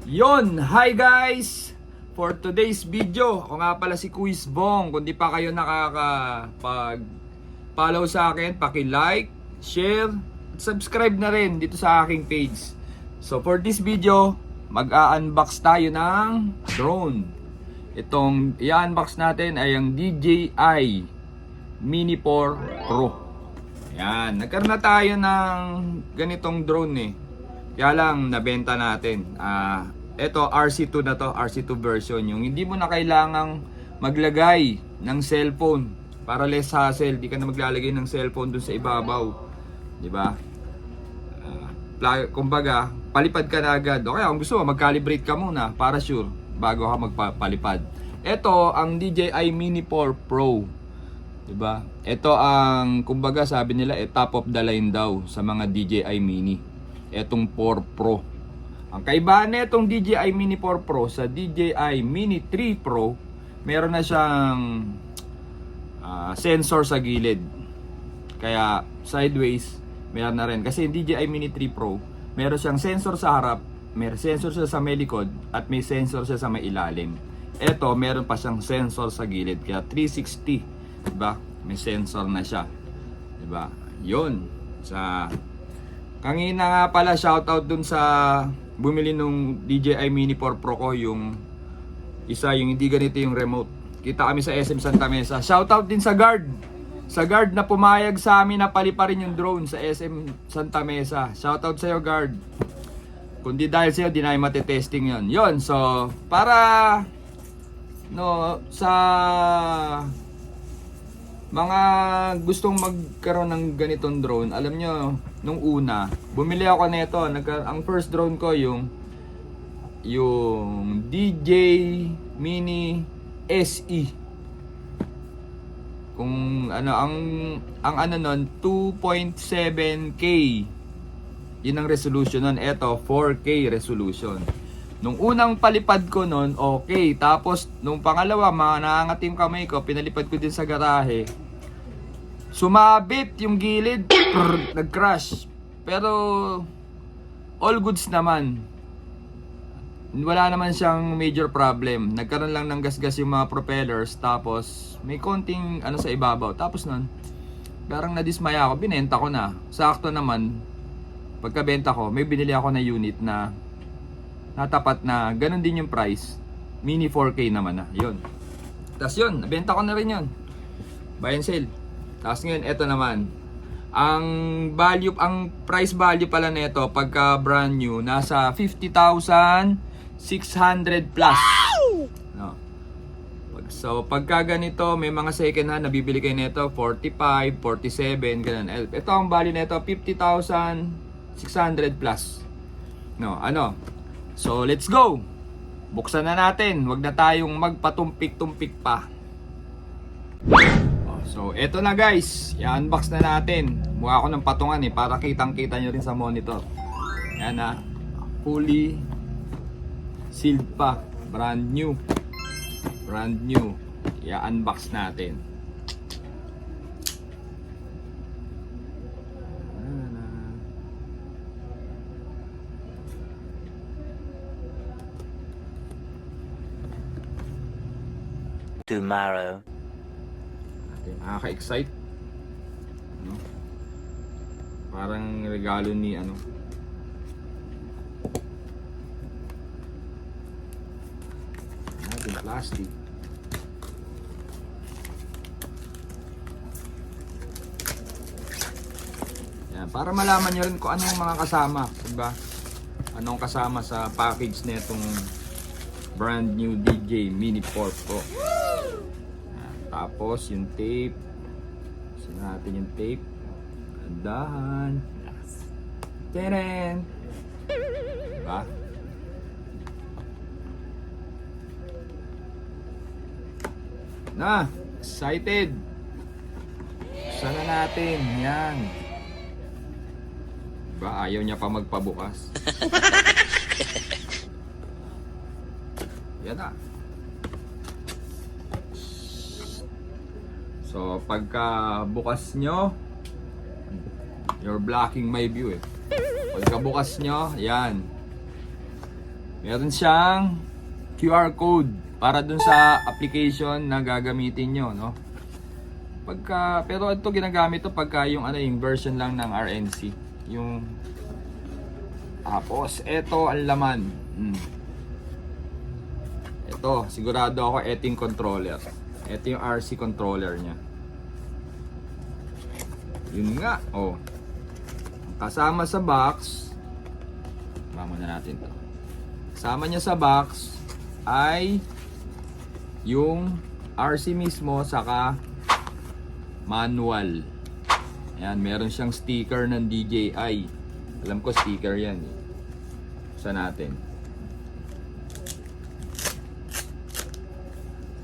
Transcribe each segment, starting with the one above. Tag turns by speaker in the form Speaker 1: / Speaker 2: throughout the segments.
Speaker 1: Yon, hi guys! For today's video, ako nga pala si Kuis Bong. Kung di pa kayo nakakapag-follow sa akin, paki-like, share, at subscribe na rin dito sa aking page. So for this video, mag-a-unbox tayo ng drone. Itong i-unbox natin ay ang DJI Mini 4 Pro. Yan, nagkaroon na tayo ng ganitong drone eh. Kaya lang, nabenta natin. Ito, RC2 na to, RC2 version. Yung hindi mo na kailangang maglagay ng cellphone para less hassle. Di ka na maglalagay ng cellphone dun sa ibabaw. Diba? Kumbaga, palipad ka na agad. O kaya kung gusto mo, mag-calibrate ka muna para sure bago ka magpalipad. Ito, ang DJI Mini 4 Pro. Diba? Ito ang, kumbaga sabi nila, top of the line daw sa mga DJI Mini. Etong 4 Pro. Ang kaibahan nitong DJI Mini 4 Pro sa DJI Mini 3 Pro, meron na siyang sensor sa gilid. Kaya sideways, meron na rin. Kasi yung DJI Mini 3 Pro, meron siyang sensor sa harap, may sensor siya sa may likod, at may sensor siya sa may ilalim. Ito, meron pa siyang sensor sa gilid. Kaya 360, diba? May sensor na siya. Diba? Yun. Kanina nga pala, shoutout dun sa bumili nung DJI Mini 4 Pro ko, yung isa, yung hindi ganito yung remote. Kita kami sa SM Santa Mesa. Shoutout din sa guard. Sa guard na pumayag sa amin na paliparin yung drone sa SM Santa Mesa. Shoutout sa iyo, guard. Kundi dahil sa iyo, di na matitesting yun. Yun, so, para sa mga gustong magkaroon ng ganitong drone, alam nyo, nung una, bumili ako nito. Ang first drone ko, yung DJ Mini SE. Kung ano, ang ano nun, 2.7K. Yun ang resolution nun. Ito, 4K resolution. Nung unang palipad ko nun, okay. Tapos, nung pangalawa, nangangatim kamay ko, pinalipad ko din sa garahe. Sumabit yung gilid, nag-crash. Pero, all goods naman. Wala naman siyang major problem. Nagkaroon lang ng gasgas yung mga propellers. Tapos, may konting ano sa ibabaw. Tapos nun, parang nadismaya ako, binenta ko na. Sakto naman, pagkabenta ko, may binili ako na unit na natapat na ganun din yung price. Mini 4K naman na. Yun. Tapos yun, nabenta ko na rin yun. Buy and sell. Tapos ngayon, eto naman. Ang price value pala nito pagka brand new, nasa 50,600 plus. No. So, pagka ganito, may mga second hand, nabibili kayo nito, 45, 47, ganun. Ito ang value nito, 50,600 plus. No, ano? So, let's go! Buksan na natin. Huwag na tayong magpatumpik-tumpik pa. So, eto na guys. I-unbox na natin. Mukha ako ng patungan eh, para kitang-kita nyo rin sa monitor. Yan na. Fully sealed pa. Brand new. Brand new. I-unbox natin.
Speaker 2: Tomorrow.
Speaker 1: Nakaka-excite. Ano? Parang regalo ni ano. Yung plastic. Yan, para malaman nyo rin kung anong mga kasama, diba? Anong kasama sa package nitong brand new DJI Mini 4 Pro. Tapos yung tape. Gusto natin yung tape. Andahan. Teren! Diba? Na! Excited! Sana natin. Yan. Diba? Ayaw niya pa magpabukas. Yan na. So, pagka bukas nyo, you're blocking my view eh. Pagka bukas nyo, yan. Meron siyang QR code para dun sa application na gagamitin nyo, no? Pero ito ginagamit to pagka yung yung version lang ng RNC. Yung tapos ito ang laman. Ito, sigurado ako ito yung controller. Ito yung RC controller niya. Yun nga, oh. Kasama sa box, mama na natin to. Kasama niya sa box ay yung RC mismo saka manual. Ayan, meron siyang sticker ng DJI. Alam ko sticker yan eh. Sa natin.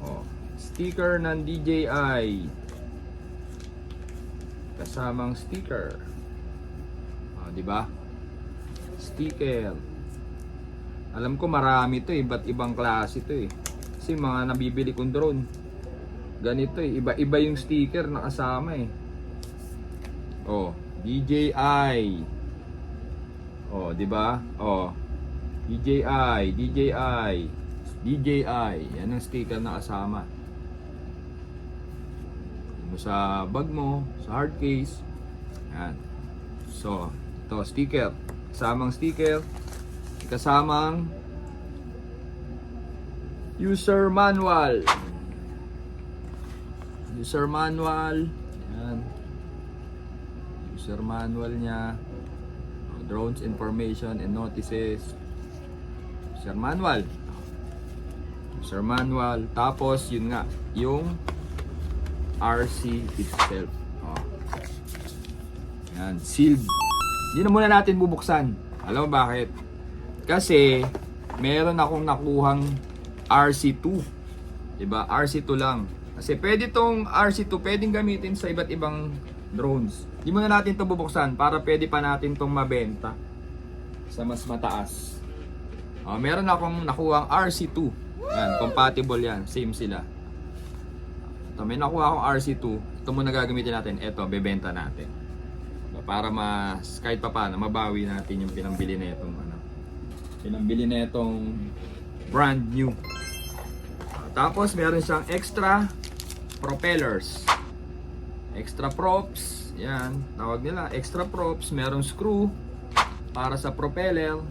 Speaker 1: Oh, sticker ng DJI. Kasamang sticker. Oh, di ba? Sticker. Alam ko marami to eh, iba't ibang klase to eh. Kasi mga nabibili kong drone. Ganito eh, iba-iba yung sticker na kasama eh. Oh, DJI. Oh, di ba? Oh, DJI. Yan ang sticker na kasama. Mo sa bag mo, sa hard case. Yan. So, ito sticker. Kasamang sticker. Kasamang user manual. User manual. Yan. User manual niya. Drones information and notices. User manual. User manual. Tapos yun nga, yung RC itself. Oh. Yan, sealed. Yun na muna natin bubuksan. Alam mo bakit? Kasi meron akong nakuhang RC2. Diba? RC2 lang. Kasi pwede tong RC2 pwedeng gamitin sa iba't ibang drones. Hindi muna natin ito bubuksan para pwede pa natin itong mabenta sa mas mataas. Meron akong nakuhang RC2. Yan, compatible yan. Same sila. Ito, may nakuha akong RC2. Ito muna gagamitin natin. Ito, bebenta natin. Para kahit pa paano, mabawi natin yung pinambili na itong pinambili na itong brand new. Tapos meron siyang extra propellers. Extra props. Yan, tawag nila. Extra props. Merong screw para sa propeller.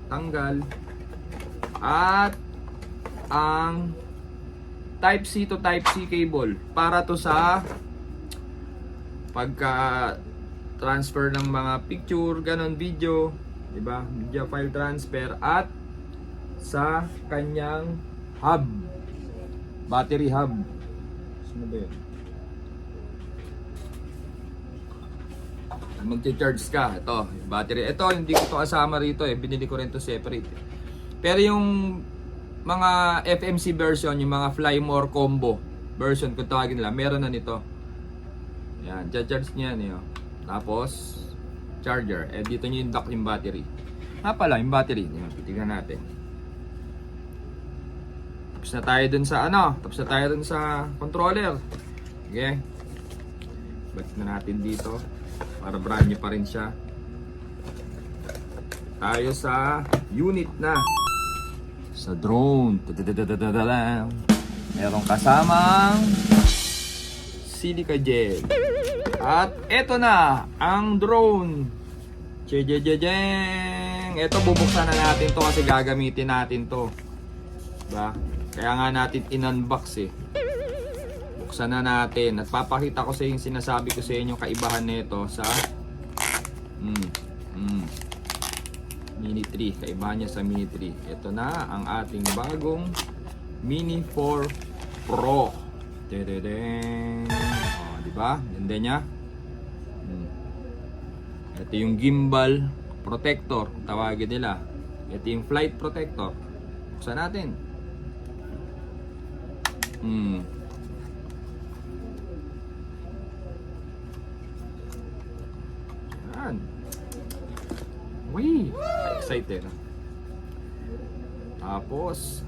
Speaker 1: Tanggal. At ang Type-C to Type-C cable. Para to sa pagka transfer ng mga picture, ganon, video. Diba? Media file transfer. At sa kanyang hub. Battery hub. Sino ba yun? Magche-charge ka. Ito, battery. Ito, hindi ko to kasama rito eh. Binili ko rin to separate. Pero yung mga FMC version, yung mga Fly More combo version, kung tawagin nila, meron na nito. Yan, charge niya yan. Tapos, charger. Dito nyo yung dock yung battery. Pala, yung battery. Titignan natin. Tapos na tayo dun sa tapos na tayo dun sa controller. Okay. Balik na natin dito para brand new pa rin siya. Tayo sa unit na. Sa drone. Merong kasamang silica gel. At eto na ang drone. Ito bubuksan na natin to kasi gagamitin natin to. Diba? Kaya nga natin in-unbox eh. Buksan na natin. At papakita ko sa inyo, sinasabi ko sa inyo kaibahan nito sa Mini 3. Kaibahan niya sa Mini 3. Ito na ang ating bagong Mini 4 Pro. Diba? Ganda niya. Ito yung gimbal protector, tawagin nila. Ito yung flight protector. Buksan natin. Yan. Uy, excited. Tapos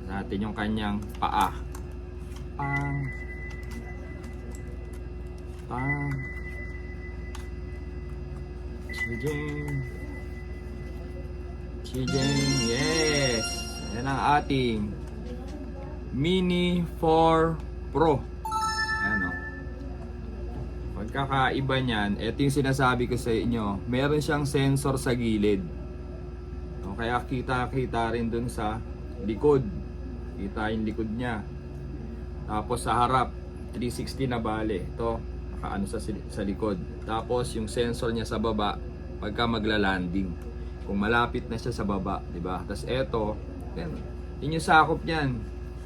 Speaker 1: natin yung kanyang paa. Shijen, yes. Yan ang ating Mini 4 Pro. Ano? Pagkakaiba niyan, ito yung sinasabi ko sa inyo, meron siyang sensor sa gilid. No, kaya kita rin dun sa likod. Kita yung likod niya. Tapos sa harap, 360 na bale. Ito, nakaano sa likod. Tapos yung sensor niya sa baba, pagka magla-landing. Kung malapit na siya sa baba, di ba? Tapos ito, yun yung sakop niyan.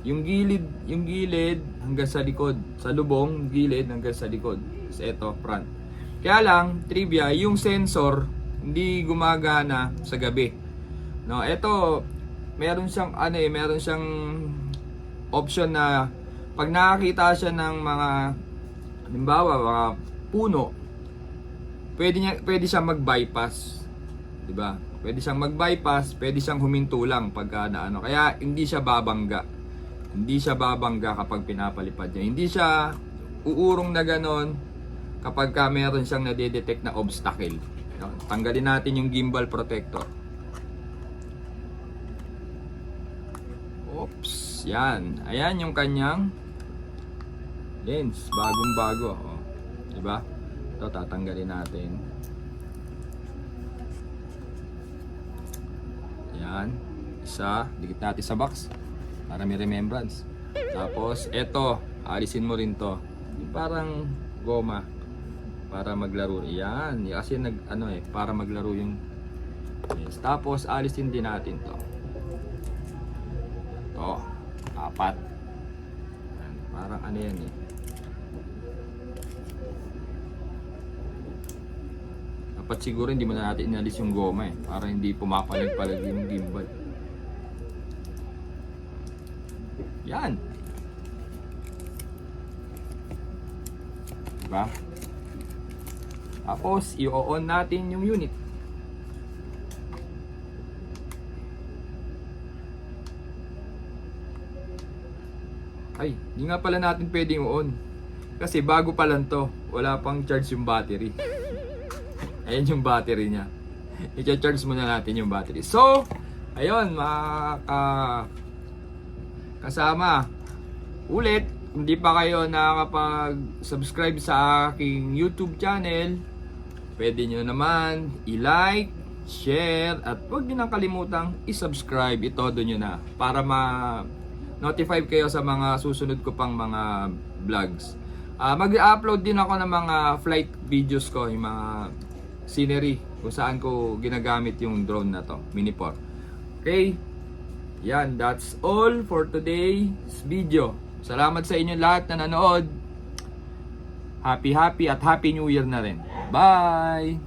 Speaker 1: Yung gilid hanggang sa likod. Sa lubong, gilid hanggang sa likod. Tapos ito, front. Kaya lang, trivia, yung sensor, hindi gumagana sa gabi. No, ito, meron siyang meron siyang option na pag nakakita siya ng mga halimbawa mga puno, pwede siyang mag-bypass, 'di ba? Pwede siyang mag-bypass, pwede siyang huminto lang pagka naano. Kaya hindi siya babangga. Hindi siya babangga kapag pinapalipad niya. Hindi siya uurong na ganon kapag meron siyang nade-detect na obstacle. No? Tanggalin natin yung gimbal protector. Oops, yan. Ayan yung kanyang lens, bagong-bago. Oh, 'di ba? Ito tatanggalin natin. Yan. Isa, dikit natin sa box para may remembrance. Tapos ito, alisin mo rin 'to. Yung parang goma para maglaro. Yan, kasi para maglaro yung lens. Tapos alisin din natin 'to. Oh, 4. Parang yan eh. Dapat siguro hindi mo na natin inalis yung goma eh. Para hindi pumapalag-palag yung gimbal. Yan. Diba? Tapos, i-on natin yung unit. Ay, hindi nga pala natin pwedeng on. Kasi bago pa lang to, wala pang charge yung battery. Ayan yung battery niya. I-charge muna natin yung battery. So, ayun, mga kasama. Ulit, kung di pa kayo nakakapag-subscribe sa aking YouTube channel, pwede nyo naman i-like, share, at huwag nyo nang kalimutang i-subscribe. Itodo nyo na para notify kayo sa mga susunod ko pang mga vlogs. Mag-upload din ako ng mga flight videos ko, yung mga scenery kung saan ko ginagamit yung drone na to, Mini 4. Okay? Yan, that's all for today's video. Salamat sa inyo lahat na nanood. Happy at Happy New Year na rin. Bye!